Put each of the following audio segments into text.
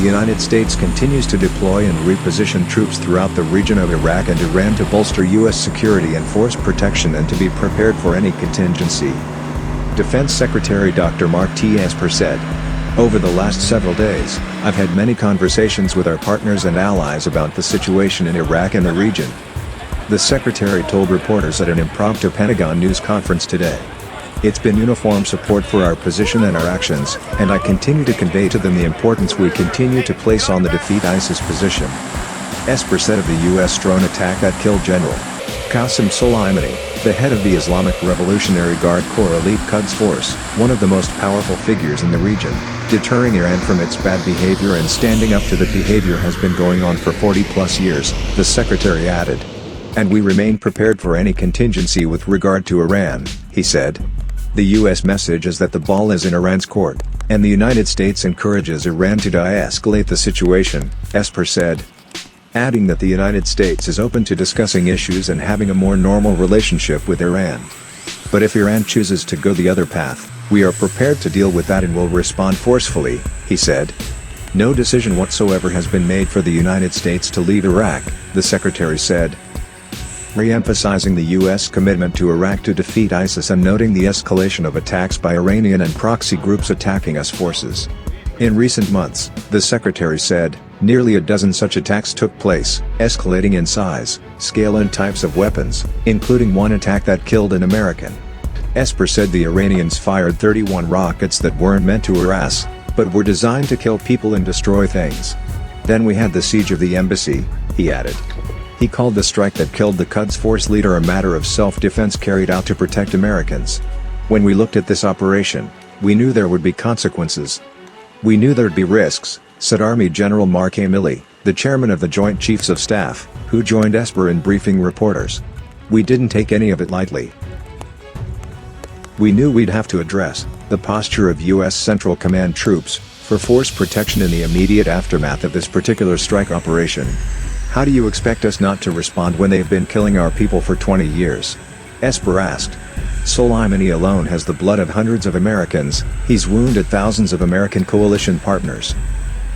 United States continues to deploy and reposition troops throughout the region of Iraq and Iran to bolster U.S. security and force protection and to be prepared for any contingency. Defense Secretary Dr. Mark T. Esper said, "Over the last several days, I've had many conversations with our partners and allies about the situation in Iraq and the region." The secretary told reporters at an impromptu Pentagon news conference today, "It's been uniform support for our position and our actions, and I continue to convey to them the importance we continue to place on the defeat ISIS position." Esper said of the U.S. drone attack that killed General Qasem Soleimani, the head of the Islamic Revolutionary Guard Corps elite Quds force, one of the most powerful figures in the region, deterring Iran from its bad behavior and standing up to the behavior has been going on for 40-plus years, the secretary added. "And we remain prepared for any contingency with regard to Iran," he said. The U.S. message is that the ball is in Iran's court, and the United States encourages Iran to de-escalate the situation, Esper said, adding that the United States is open to discussing issues and having a more normal relationship with Iran. "But if Iran chooses to go the other path, we are prepared to deal with that and will respond forcefully," he said. No decision whatsoever has been made for the United States to leave Iraq, the secretary said, re-emphasizing the U.S. commitment to Iraq to defeat ISIS and noting the escalation of attacks by Iranian and proxy groups attacking U.S. forces. In recent months, the secretary said, nearly a dozen such attacks took place, escalating in size, scale and types of weapons, including one attack that killed an American. Esper said the Iranians fired 31 rockets that weren't meant to harass, but were designed to kill people and destroy things. "Then we had the siege of the embassy," he added. He called the strike that killed the Quds force leader a matter of self-defense carried out to protect Americans. "When we looked at this operation, we knew there would be consequences. We knew there'd be risks," said Army General Mark A. Milley, the chairman of the Joint Chiefs of Staff, who joined Esper in briefing reporters. "We didn't take any of it lightly. We knew we'd have to address the posture of U.S. Central Command troops for force protection in the immediate aftermath of this particular strike operation. How do you expect us not to respond when they've been killing our people for 20 years? Esper asked. "Soleimani alone has the blood of hundreds of Americans, he's wounded thousands of American coalition partners.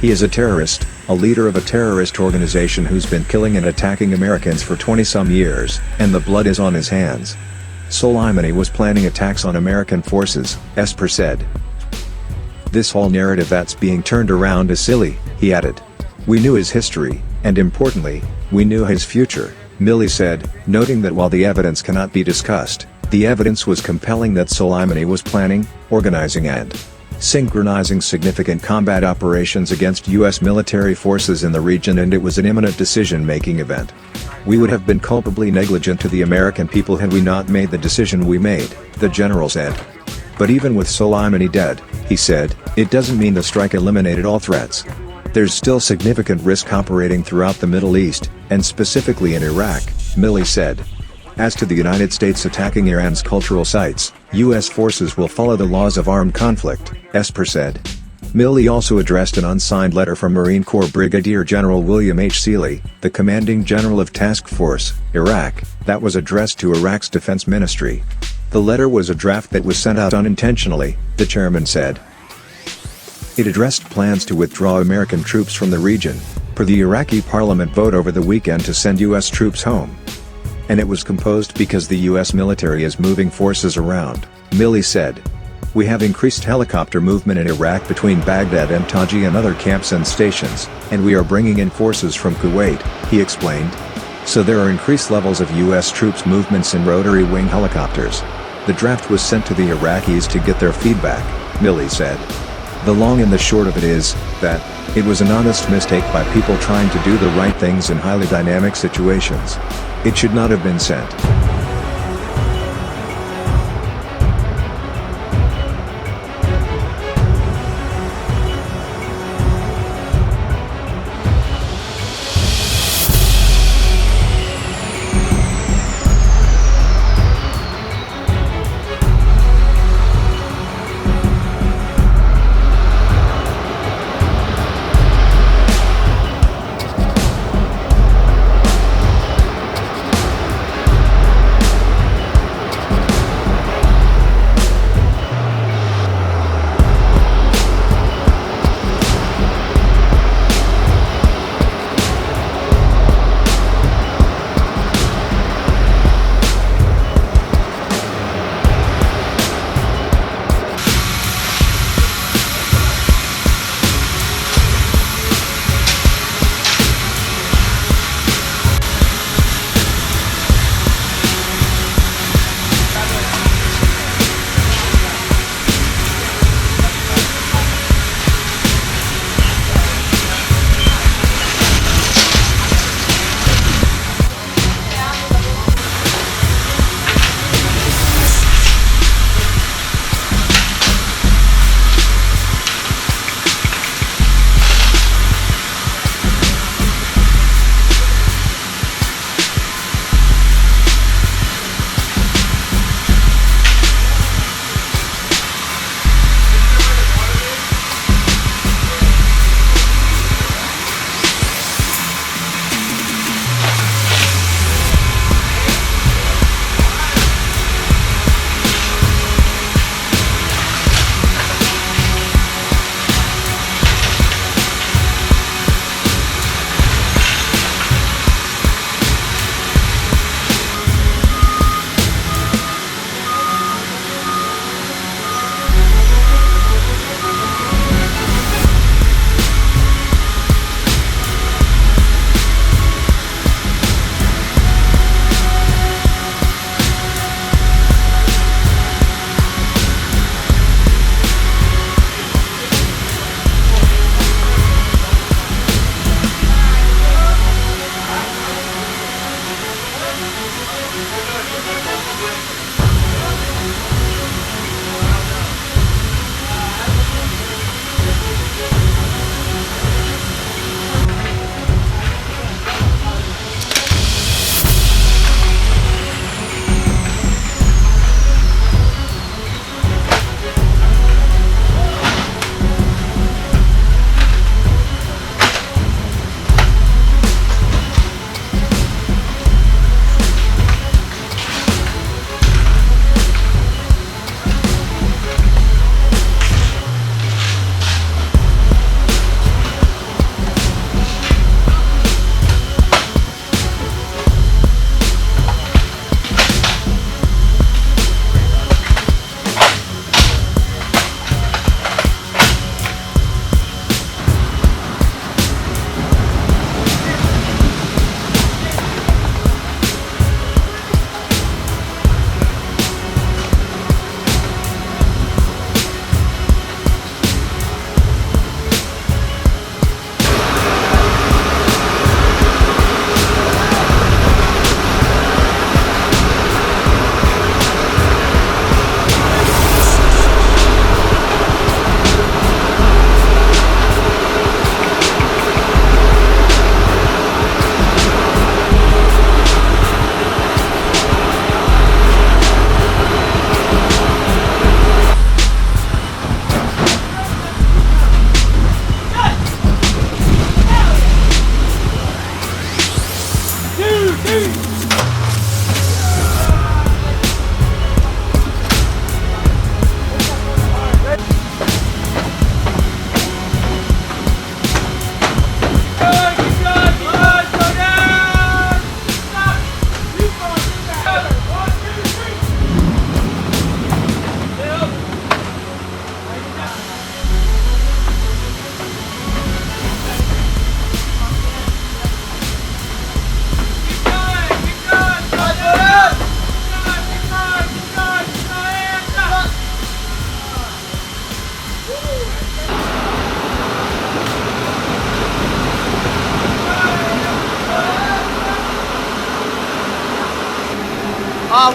He is a terrorist, a leader of a terrorist organization who's been killing and attacking Americans for 20-some years, and the blood is on his hands. Soleimani was planning attacks on American forces," Esper said. "This whole narrative that's being turned around is silly," he added. "We knew his history, and importantly, we knew his future," Milley said, noting that while the evidence cannot be discussed, the evidence was compelling that Soleimani was planning, organizing and synchronizing significant combat operations against U.S. military forces in the region, and it was an imminent decision-making event. "We would have been culpably negligent to the American people had we not made the decision we made," the general said. "But even with Soleimani dead," he said, "it doesn't mean the strike eliminated all threats. There's still significant risk operating throughout the Middle East, and specifically in Iraq," Milley said. As to the United States attacking Iran's cultural sites, U.S. forces will follow the laws of armed conflict, Esper said. Milley also addressed an unsigned letter from Marine Corps Brigadier General William H. Seeley, the commanding general of Task Force, Iraq, that was addressed to Iraq's defense ministry. The letter was a draft that was sent out unintentionally, the chairman said. It addressed plans to withdraw American troops from the region, per the Iraqi parliament vote over the weekend to send U.S. troops home. And it was composed because the U.S. military is moving forces around, Milley said. "We have increased helicopter movement in Iraq between Baghdad and Taji and other camps and stations, and we are bringing in forces from Kuwait," he explained. "So there are increased levels of U.S. troops movements in rotary wing helicopters. The draft was sent to the Iraqis to get their feedback," Milley said. "The long and the short of it is, that, it was an honest mistake by people trying to do the right things in highly dynamic situations. It should not have been sent."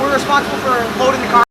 We're responsible for loading the car.